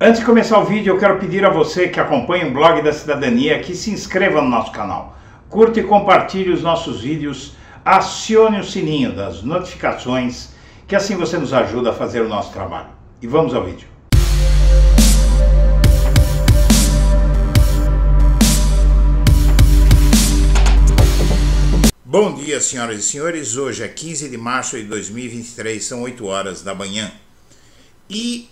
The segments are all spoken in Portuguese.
Antes de começar o vídeo, eu quero pedir a você que acompanha o Blog da Cidadania que se inscreva no nosso canal, curta e compartilhe os nossos vídeos, acione o sininho das notificações, que assim você nos ajuda a fazer o nosso trabalho. E vamos ao vídeo. Bom dia, senhoras e senhores. Hoje é 15 de março de 2023, são 8 horas da manhã. E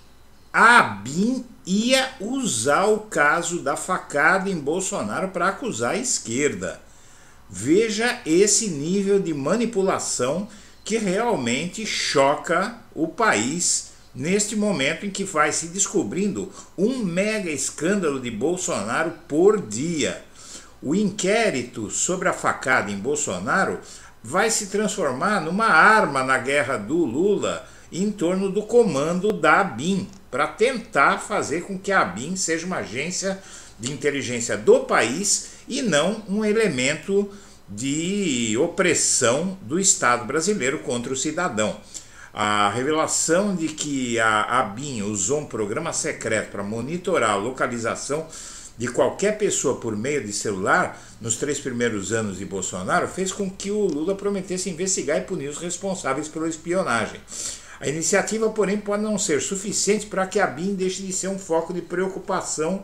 a ABIN ia usar o caso da facada em Bolsonaro para acusar a esquerda. Veja esse nível de manipulação que realmente choca o país neste momento em que vai se descobrindo um mega escândalo de Bolsonaro por dia. O inquérito sobre a facada em Bolsonaro vai se transformar numa arma na guerra do Lula em torno do comando da ABIN, para tentar fazer com que a ABIN seja uma agência de inteligência do país e não um elemento de opressão do Estado brasileiro contra o cidadão. A revelação de que a ABIN usou um programa secreto para monitorar a localização de qualquer pessoa por meio de celular nos 3 primeiros anos de Bolsonaro fez com que o Lula prometesse investigar e punir os responsáveis pela espionagem. A iniciativa, porém, pode não ser suficiente para que a ABIN deixe de ser um foco de preocupação,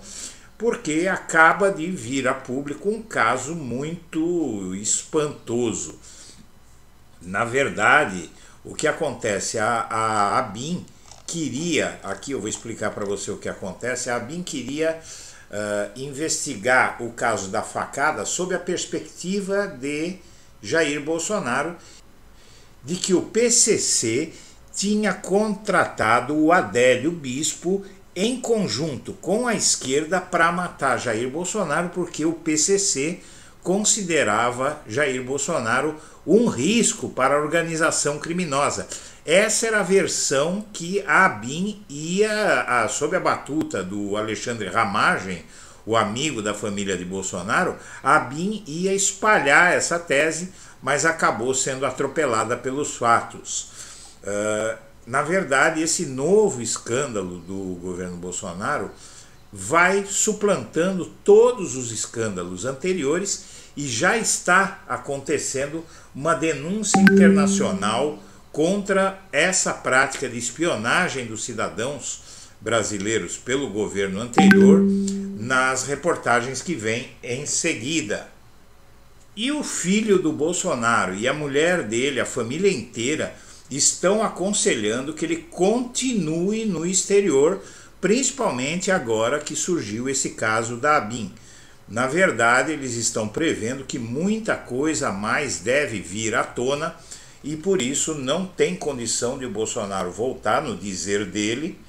porque acaba de vir a público um caso muito espantoso. Na verdade, o que acontece? A ABIN queria, aqui eu vou explicar para você o que acontece, a ABIN queria investigar o caso da facada sob a perspectiva de Jair Bolsonaro, de que o PCC tinha contratado o Adélio Bispo em conjunto com a esquerda para matar Jair Bolsonaro, porque o PCC considerava Jair Bolsonaro um risco para a organização criminosa. Essa era a versão que a ABIN ia, sob a batuta do Alexandre Ramagem, o amigo da família de Bolsonaro, a ABIN ia espalhar essa tese, mas acabou sendo atropelada pelos fatos. Na verdade, esse novo escândalo do governo Bolsonaro vai suplantando todos os escândalos anteriores e já está acontecendo uma denúncia internacional contra essa prática de espionagem dos cidadãos brasileiros pelo governo anterior nas reportagens que vêm em seguida. E o filho do Bolsonaro e a mulher dele, a família inteira, estão aconselhando que ele continue no exterior, principalmente agora que surgiu esse caso da ABIN. Na verdade, eles estão prevendo que muita coisa a mais deve vir à tona e por isso não tem condição de o Bolsonaro voltar, no dizer dele,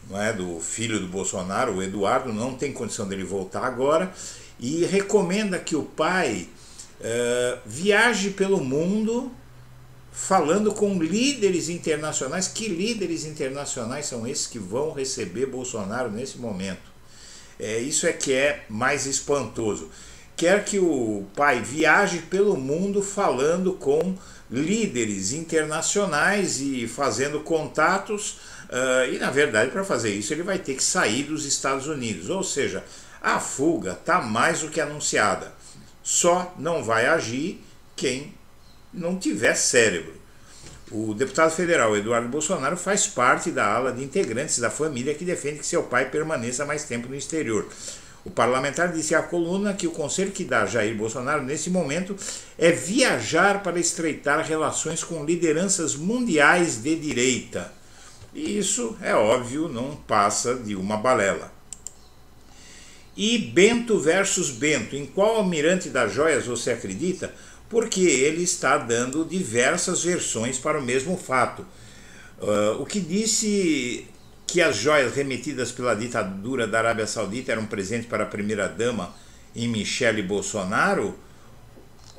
não é, do filho do Bolsonaro, o Eduardo, não tem condição dele voltar agora e recomenda que o pai viaje pelo mundo falando com líderes internacionais. Que líderes internacionais são esses que vão receber Bolsonaro nesse momento? Isso é que é mais espantoso. Quer que o pai viaje pelo mundo falando com líderes internacionais e fazendo contatos, e na verdade para fazer isso ele vai ter que sair dos Estados Unidos, ou seja, a fuga está mais do que anunciada, só não vai agir quem não tiver cérebro. O deputado federal Eduardo Bolsonaro faz parte da ala de integrantes da família que defende que seu pai permaneça mais tempo no exterior. O parlamentar disse à coluna que o conselho que dá Jair Bolsonaro nesse momento é viajar para estreitar relações com lideranças mundiais de direita. E isso, é óbvio, não passa de uma balela. E Bento versus Bento, em qual almirante das joias você acredita? Porque ele está dando diversas versões para o mesmo fato. O que disse que as joias remetidas pela ditadura da Arábia Saudita eram presentes para a primeira-dama em Michele Bolsonaro,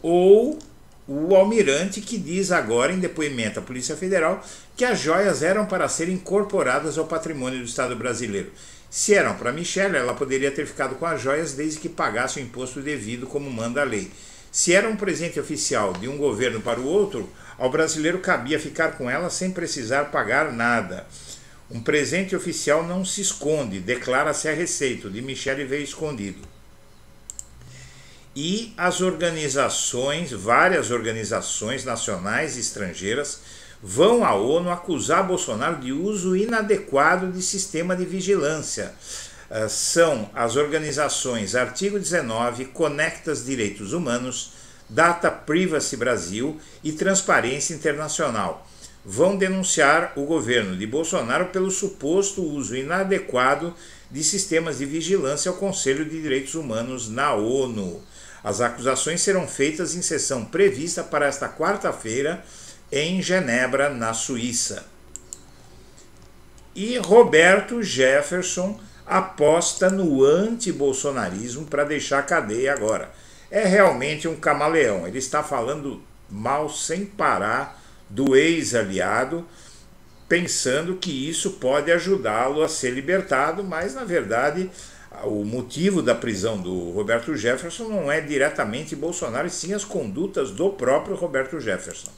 ou o almirante que diz agora em depoimento à Polícia Federal que as joias eram para serem incorporadas ao patrimônio do Estado brasileiro. Se eram para Michele, ela poderia ter ficado com as joias desde que pagasse o imposto devido, como manda a lei. Se era um presente oficial de um governo para o outro, ao brasileiro cabia ficar com ela sem precisar pagar nada. Um presente oficial não se esconde, declara-se a Receita, de Michele veio escondido. E as organizações, várias organizações nacionais e estrangeiras, vão à ONU acusar Bolsonaro de uso inadequado de sistema de vigilância. São as organizações Artigo 19, Conectas Direitos Humanos, Data Privacy Brasil e Transparência Internacional. Vão denunciar o governo de Bolsonaro pelo suposto uso inadequado de sistemas de vigilância ao Conselho de Direitos Humanos na ONU. As acusações serão feitas em sessão prevista para esta quarta-feira em Genebra, na Suíça. E Roberto Jefferson aposta no anti-bolsonarismo para deixar a cadeia agora. É realmente um camaleão, ele está falando mal sem parar do ex-aliado, pensando que isso pode ajudá-lo a ser libertado, mas na verdade o motivo da prisão do Roberto Jefferson não é diretamente Bolsonaro, e sim as condutas do próprio Roberto Jefferson.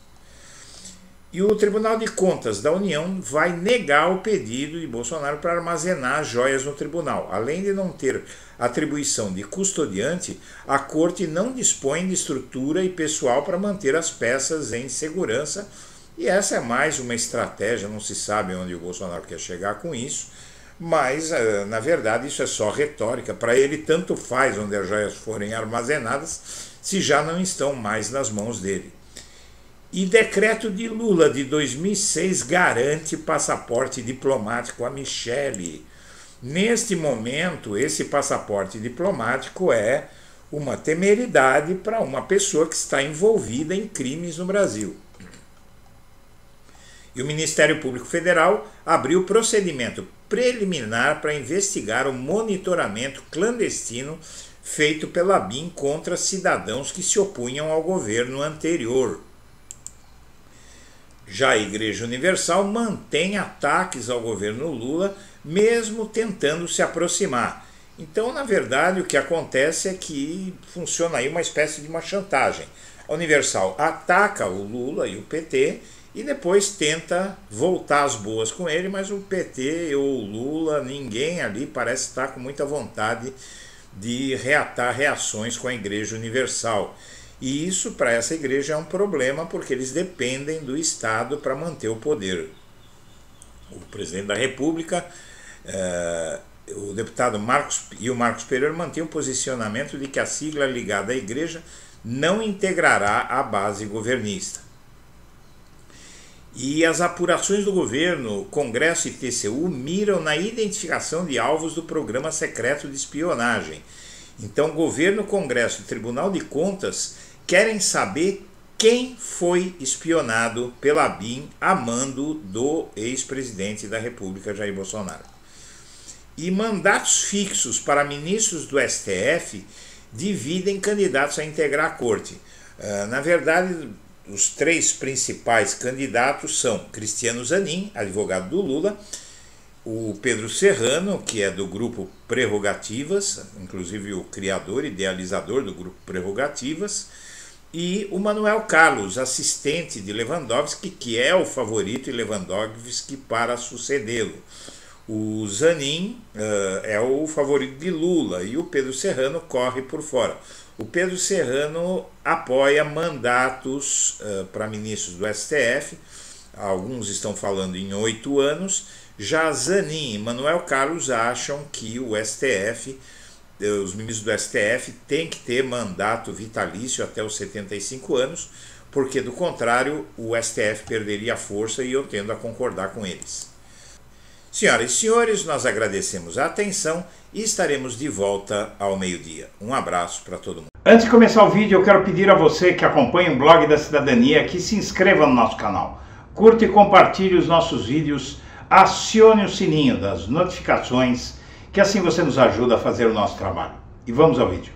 E o Tribunal de Contas da União vai negar o pedido de Bolsonaro para armazenar joias no tribunal. Além de não ter atribuição de custodiante, a Corte não dispõe de estrutura e pessoal para manter as peças em segurança. E essa é mais uma estratégia, não se sabe onde o Bolsonaro quer chegar com isso, mas na verdade isso é só retórica. Para ele tanto faz onde as joias forem armazenadas, se já não estão mais nas mãos dele. E decreto de Lula de 2006 garante passaporte diplomático a Michele. Neste momento, esse passaporte diplomático é uma temeridade para uma pessoa que está envolvida em crimes no Brasil. E o Ministério Público Federal abriu procedimento preliminar para investigar o monitoramento clandestino feito pela ABIN contra cidadãos que se opunham ao governo anterior. Já a Igreja Universal mantém ataques ao governo Lula, mesmo tentando se aproximar. Então, na verdade, o que acontece é que funciona aí uma espécie de uma chantagem. A Universal ataca o Lula e o PT e depois tenta voltar às boas com ele, mas o PT ou o Lula, ninguém ali parece estar com muita vontade de reatar reações com a Igreja Universal. E isso, para essa igreja, é um problema, porque eles dependem do Estado para manter o poder. O presidente da República, o deputado Marcos Pereira, mantém o posicionamento de que a sigla ligada à igreja não integrará a base governista. E as apurações do governo, Congresso e TCU miram na identificação de alvos do programa secreto de espionagem. Então, governo, Congresso e Tribunal de Contas querem saber quem foi espionado pela ABIN a mando do ex-presidente da República, Jair Bolsonaro. E mandatos fixos para ministros do STF dividem candidatos a integrar a corte. Na verdade, os três principais candidatos são Cristiano Zanin, advogado do Lula, o Pedro Serrano, que é do grupo Prerrogativas, inclusive o criador, idealizador do grupo Prerrogativas, e o Manuel Carlos, assistente de Lewandowski, que é o favorito de Lewandowski para sucedê-lo. O Zanin é o favorito de Lula e o Pedro Serrano corre por fora. O Pedro Serrano apoia mandatos para ministros do STF, alguns estão falando em 8 anos, já Zanin e Manuel Carlos acham que o STF, os ministros do STF têm que ter mandato vitalício até os 75 anos, porque do contrário o STF perderia a força, e eu tendo a concordar com eles. Senhoras e senhores, nós agradecemos a atenção e estaremos de volta ao meio-dia. Um abraço para todo mundo. Antes de começar o vídeo, eu quero pedir a você que acompanha o Blog da Cidadania que se inscreva no nosso canal, curta e compartilhe os nossos vídeos, acione o sininho das notificações, que assim você nos ajuda a fazer o nosso trabalho. E vamos ao vídeo.